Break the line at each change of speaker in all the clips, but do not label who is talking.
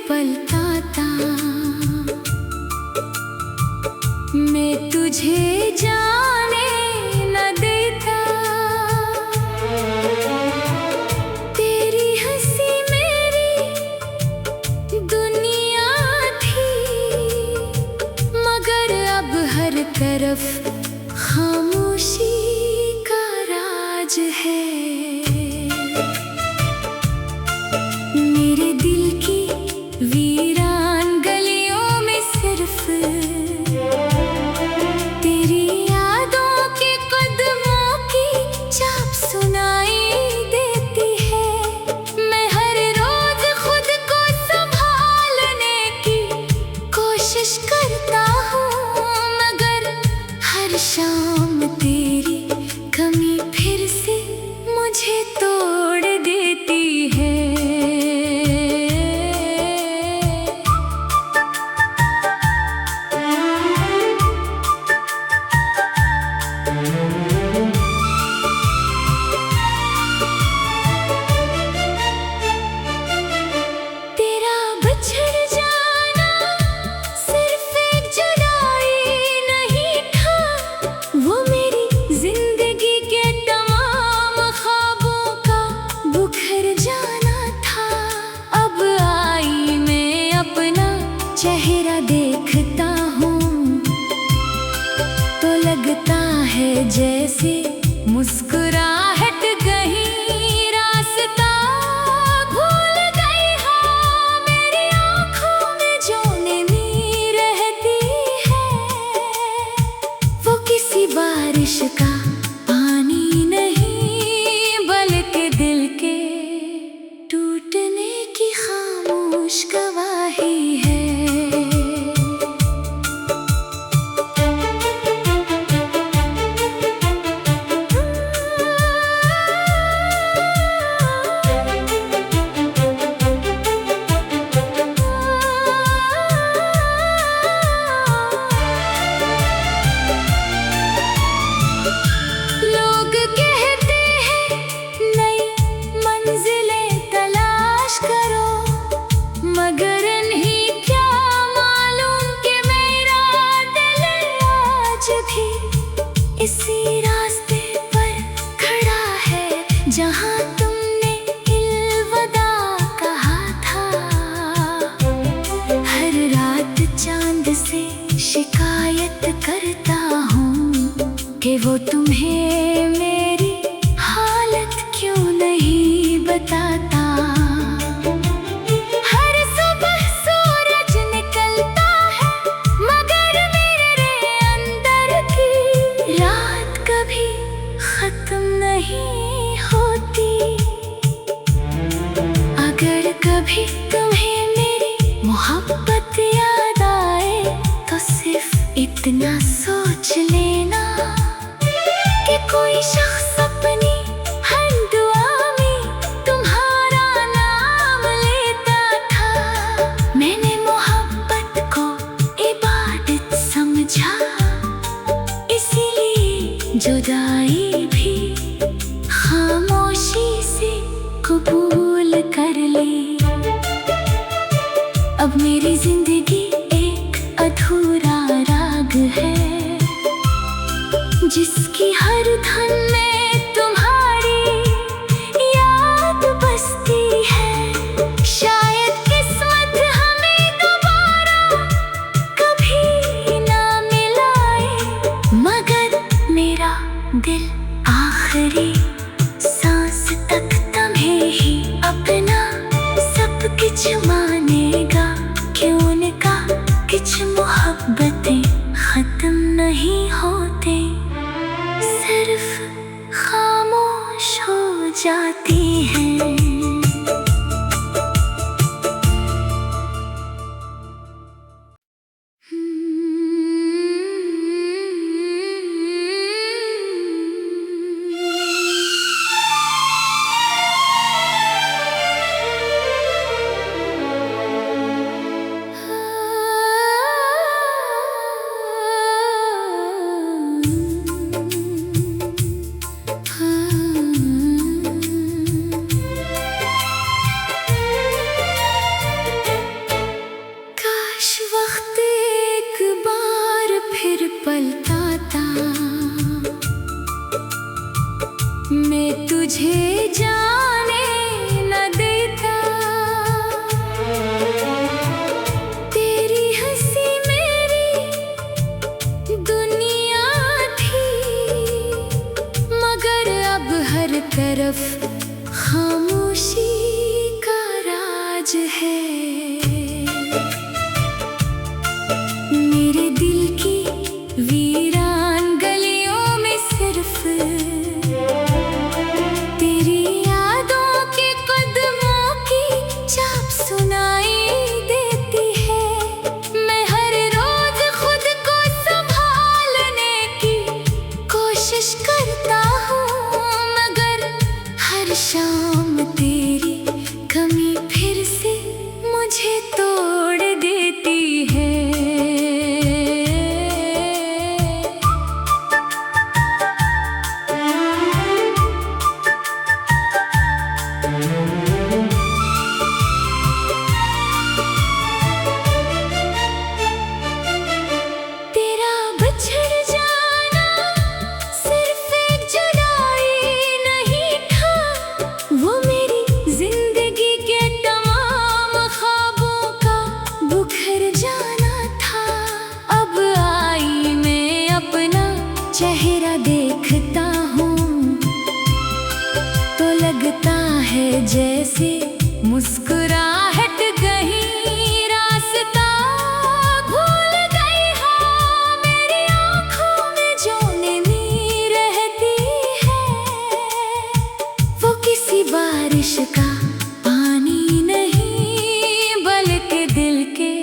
पलटाता, मैं तुझे जाने न देता। तेरी हंसी मेरी दुनिया थी, मगर अब हर तरफ खामोशी का राज है। मेरे दिल की वीरान गलियों में सिर्फ तेरी यादों के कदमों की छाप सुनाई देती है। मैं हर रोज खुद को संभालने की कोशिश करता हूँ, मगर हर शाम तेरी कमी फिर से मुझे तोड़ देती है। तेरा बिछड़ जाना सिर्फ एक जुदाई नहीं था, वो मेरी जिंदगी के तमाम ख्वाबों का बुखर जाना था। अब आई मैं अपना चेहरा देखता हूँ तो लगता है जैसे मुस्कुराहट कहीं रास्ता भूल गई हो। मेरी आँखों में जो नमी रहती है, वो किसी बारिश का पानी नहीं, बल्कि दिल के टूटने की खामोश गवाही है। लोग कहते हैं नई मंजिलें तलाश करो, मगर नहीं क्या मालूम कि मेरा दिल आज भी इसी रास्ते पर खड़ा है जहाँ तुमने अलविदा कहा था। हर रात चांद से शिकायत करता हूँ कि वो तुम्हें मेरी हालत क्यों नहीं बताता। हर सुबह सूरज निकलता है, मगर मेरे अंदर की रात कभी खत्म नहीं होती। अगर कभी तुम्हें मेरी मोहब्बत याद आए तो सिर्फ इतना सोच लेना कि कोई शख्स अपनी हर दुआ में तुम्हारा नाम लेता था। मैंने मोहब्बत को इबादत समझा, इसीलिए जुदाई भी खामोशी से कबूल कर ली। अब मेरी जिंदगी एक अधूरा राग है, जिसकी हर धन में तुम्हारी याद बसती है। शायद किस्मत हमें दोबारा कभी ना मिलाए, मगर मेरा दिल आखिरी सांस तक तुम्हें ही अपना सब कुछ मानेगा। क्यों उनका कुछ मोहब्बतें खत्म नहीं होते, सिर्फ खामोश हो जाती हैं। जैसे मुस्कुराहट कहीं रास्ता भूल गई हो। मेरी आँखों में जो नमी रहती है वो किसी बारिश का पानी नहीं, बल्कि दिल के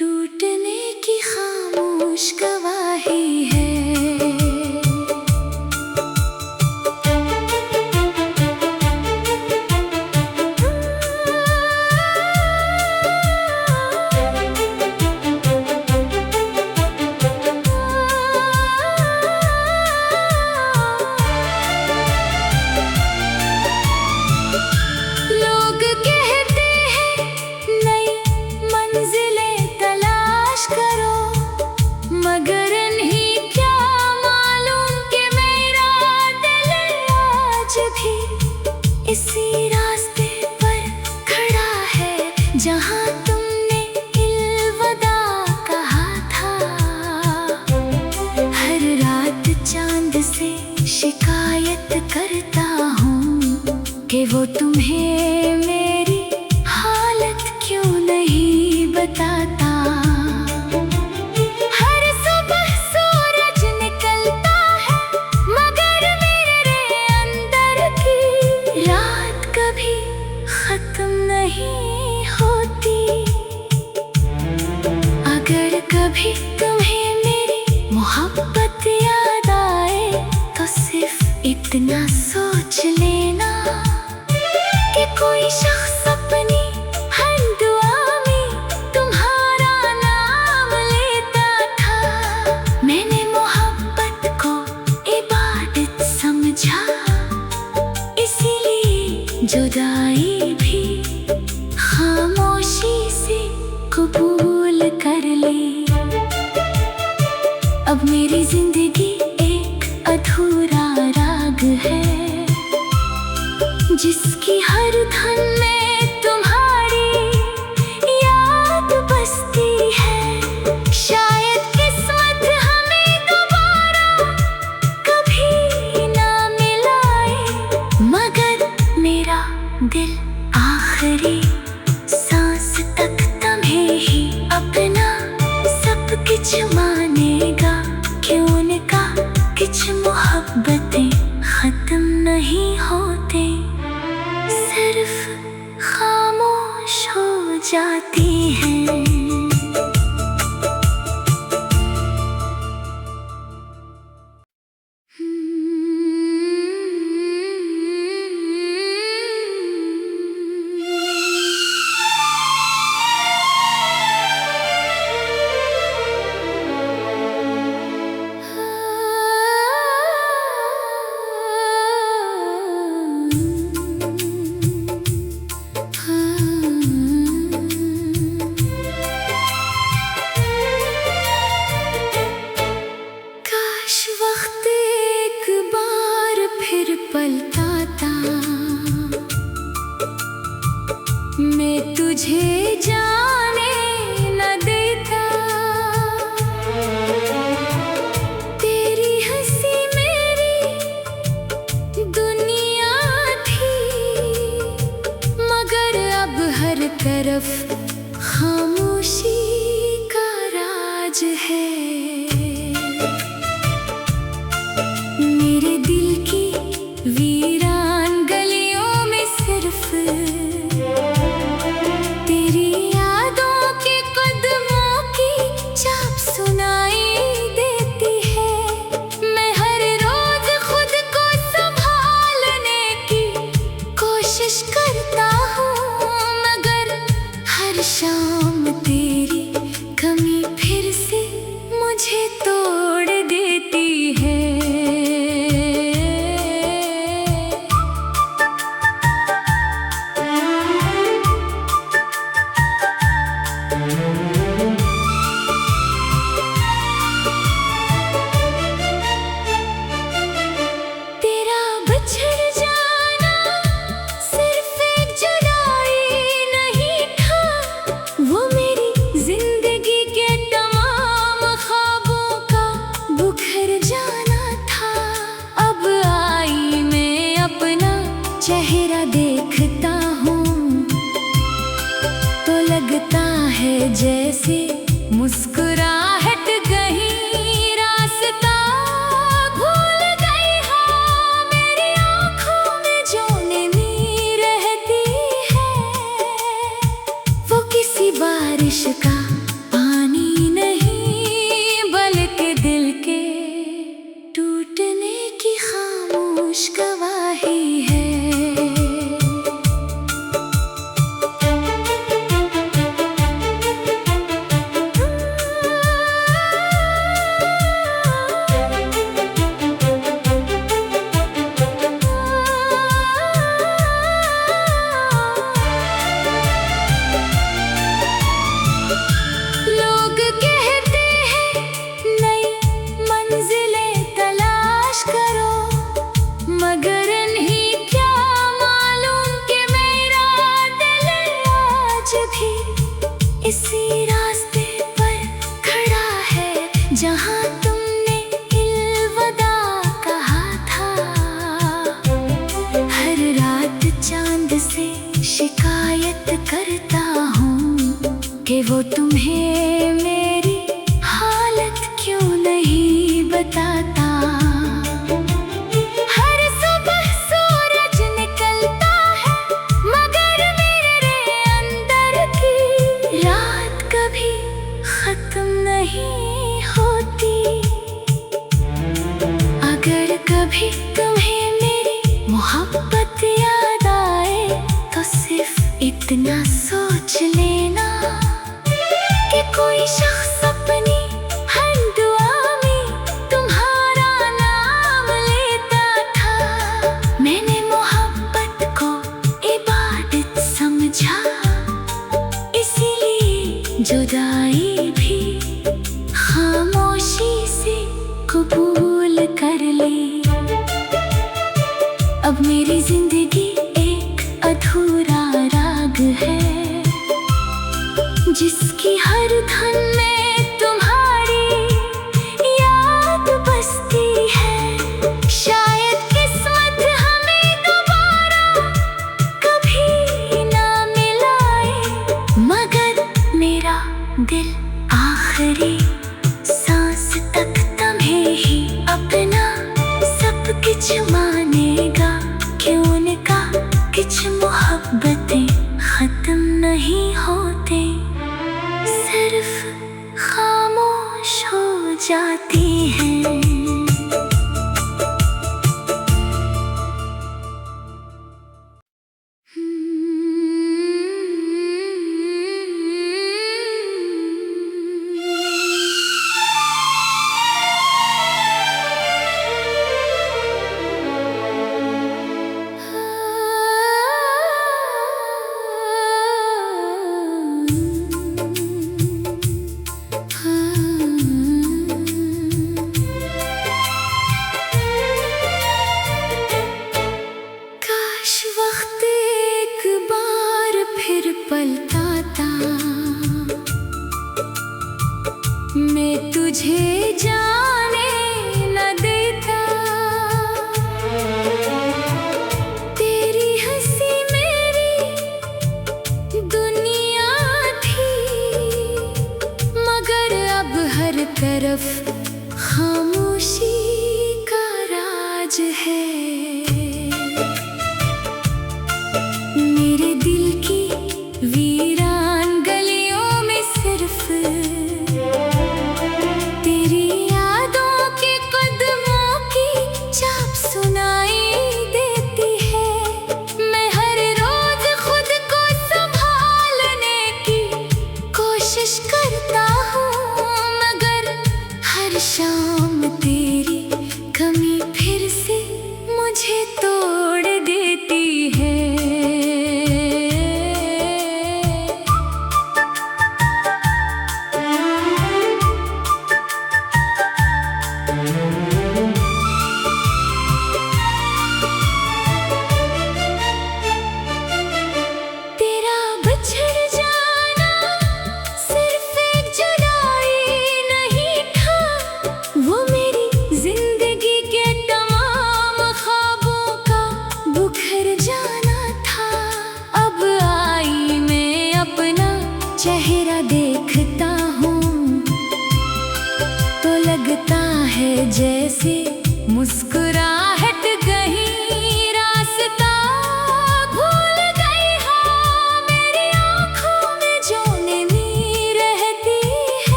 टूटने की खामोश गवाही है। लोग कहते हैं नई मंजिलें तलाश करो, मगर इन्हीं क्या मालूम कि मेरा दिल आज भी इसी रास्ते पर खड़ा है जहाँ तुमने अलविदा कहा था। हर रात चांद से शिकायत करता हूँ कि वो तुम्हें मेरी हालत क्यों नहीं बताता। हर सुबह सूरज निकलता है मगर मेरे अंदर की रात कभी खत्म नहीं होती। अगर कभी तुम्हें मेरी मोहब्बत याद आए तो सिर्फ इतना सोच लेना कि कोई शख्स अपनी हर दुआ में तुम्हारा नाम लेता था। मैंने मोहब्बत को इबादत समझा, इसीलिए जुदाई भी खामोशी से कबूल कर ली। अब मेरी जिंदगी एक अधूरा राग है जिसकी हर धन में तुम्हारी याद बसती है। शायद किस्मत हमें दोबारा कभी ना मिलाए, मगर मेरा दिल आखिरी सांस तक तुम्हें ही अपना सब कुछ मानेगा। क्यों उनका कुछ मोहब्बतें खत्म नहीं होते, सिर्फ खामोश हो जाती हैं। मैं तुझे जाने न देता, तेरी हंसी मेरी दुनिया थी, मगर अब हर तरफ खामोशी का राज है। मेरे दिल की वीरान गलियों में सिर्फ तेरी यादों के कदमों की छाप सुनाई देती है। मैं हर रोज खुद को संभालने की कोशिश करता हूँ, मगर हर शाम तेरी कमी फिर से मुझे तोड़ देती है। वो मेरी जैसे मुस्कुराहट कहीं रास्ता भूल गई हाँ मेरी आँखों में जो नमी रहती है वो किसी बारिश का पानी नहीं बल्कि दिल के टूटने की खामोश गवाही है। लोग कहते हैं नई मंजिलें तलाश करो मगर नहीं क्या मालूम कि मेरा दिल आज भी इसी रास्ते पर खड़ा है जहाँ तुमने अलविदा कहा था। हर रात चांद से शिकायत करता हूँ कि वो तुम्हें मेरी हालत क्यों नहीं बताता। हर सुबह सूरज निकलता है मगर मेरे अंदर की रात कभी खत्म नहीं होती। अगर कभी तुम्हें मेरी मोहब्बत याद आए तो सिर्फ इतना सोच लेना कि कोई शख्स अपनी हर दुआ में तुम्हारा नाम लेता था। मैंने मोहब्बत को इबादत समझा इसीलिए जुदाई भी खामोशी से कबूल कर ली। अब मेरी जिंदगी एक अधूरा राग है जिसकी हर धन में तुम्हारी याद बसती है। शायद किस्मत हमें दोबारा कभी ना मिलाए मगर मेरा दिल आखिरी सांस तक तुम्हें ही अपना सब कुछ मानेगा कि उनका कुछ मोहब्बतें खत्म नहीं होते सिर्फ खामोश हो जाती हैं। पलटाता मैं तुझे जाने न देता। तेरी हंसी मेरी दुनिया थी मगर अब हर तरफ खामोशी का राज है। मेरे दिल की वीरान गलियों में सिर्फ तेरी यादों के कदमों की छाप सुनाई देती है। मैं हर रोज खुद को संभालने की कोशिश करता हूँ मगर हर शाम तेरी कमी फिर से मुझे तोड़ देती है।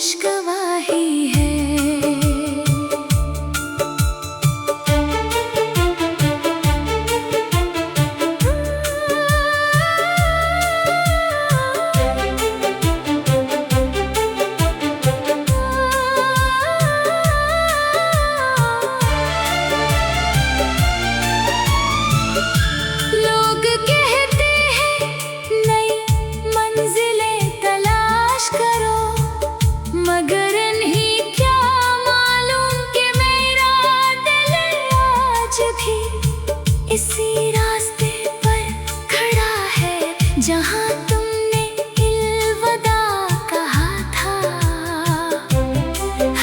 खामोश गवाही है। लोग कहते हैं नई मंजिलें तलाश करो, मगर नहीं क्या मालूम कि मेरा दिल आज भी इसी रास्ते पर खड़ा है जहाँ तुमने अलविदा कहा था।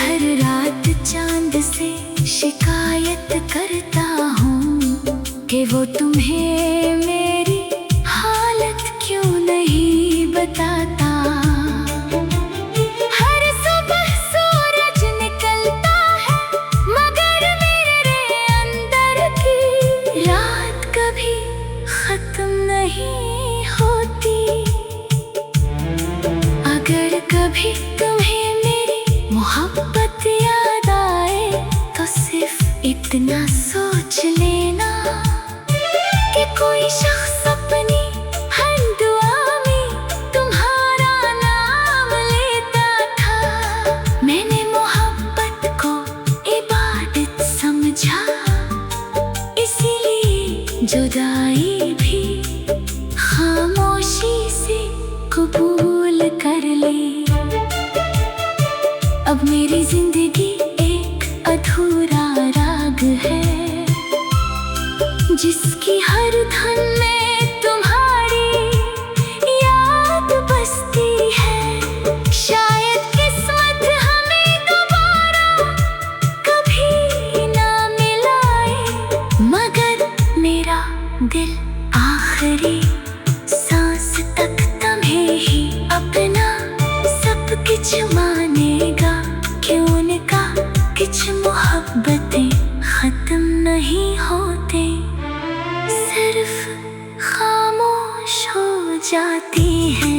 हर रात चांद से शिकायत करता हूँ कि वो तुम्हें मेरी हालत क्यों नहीं बताता। हर सुबह सूरज निकलता है, मगर मेरे अंदर की रात कभी खत्म नहीं होती। अगर कभी तुम्हें मेरी मोहब्बत याद आए तो सिर्फ इतना सोच लेना कि कोई शख्स अपनी हर दुआ में तुम्हारा नाम लेता था। मैंने मोहब्बत को इबादत समझा, इसीलिए जुदाई भी खामोशी से कबूल कर ली। अब मेरी जिंदगी एक अधूरा राग है, जिसकी हर धन में तुम्हारी याद बसती है। शायद किस्मत हमें दोबारा कभी ना मिलाए, मगर मेरा दिल आखिरी सांस तक तुम्हें ही अपना सब कुछ मानेगा। क्यों उनका कुछ मोहब्बतें खत्म नहीं होते, सिर्फ खामोश हो जाती हैं।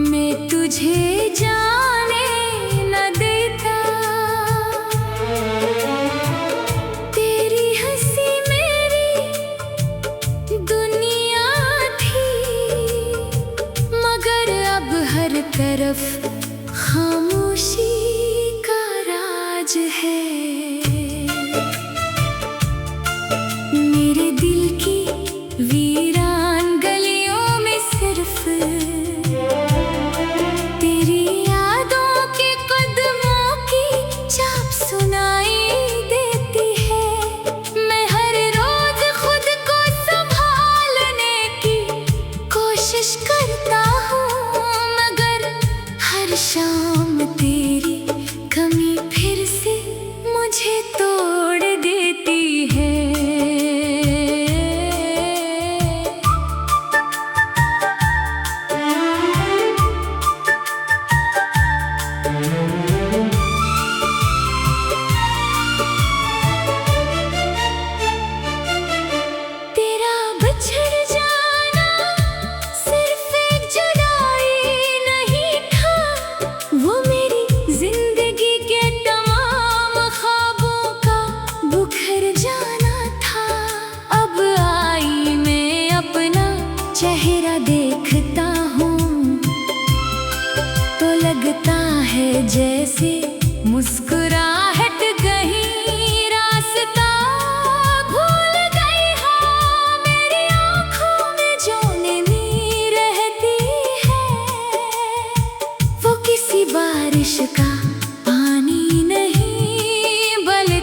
मैं तुझे जाने न देता, तेरी हंसी मेरी दुनिया थी, मगर अब हर तरफ खामोशी का राज है। मेरे दिल की वीरान गलियों में सिर्फ तेरी यादों के कदमों की छाप सुनाई देती है। मैं हर रोज खुद को संभालने की कोशिश करता हूँ, मगर हर शाम तेरी कमी फिर से मुझे तोड़ देती है। चेहरा देखता हूँ तो लगता है जैसे मुस्कुराहट गई, रास्ता भूल गई हो। मेरी आँखों में जो नमी रहती है, वो किसी बारिश का पानी नहीं, बल्कि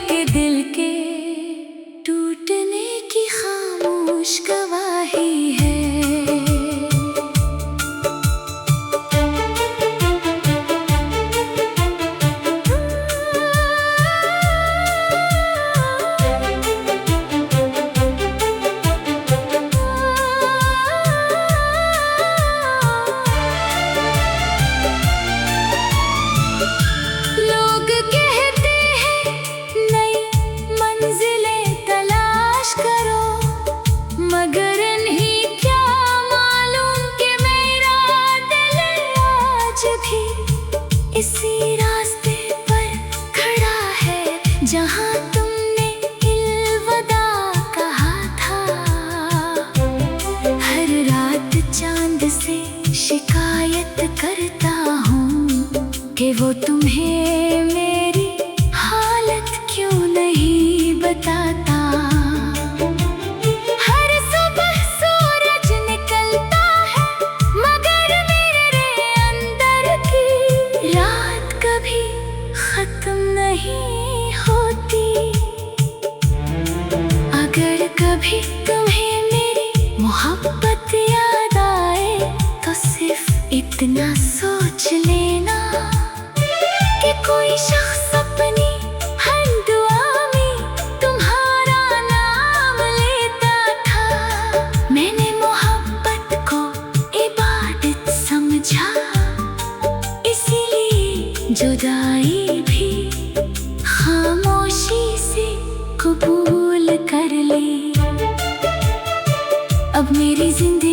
जहाँ तुमने अलविदा कहा था। हर रात चांद से शिकायत करता हूँ कि वो तुम्हें मेरी हालत क्यों नहीं बताता। हर सुबह सूरज निकलता है मगर मेरे अंदर की रात कभी खत्म नहीं होती। अगर कभी तुम्हें मेरी मोहब्बत याद आए तो सिर्फ इतना सोच लेना कि कोई शख्स अपनी हर दुआ में तुम्हारा नाम लेता था। मैंने मोहब्बत को इबादत समझा, इसीलिए जुदाई भी खामोशी से कबूल कर ली। अब मेरी जिंदगी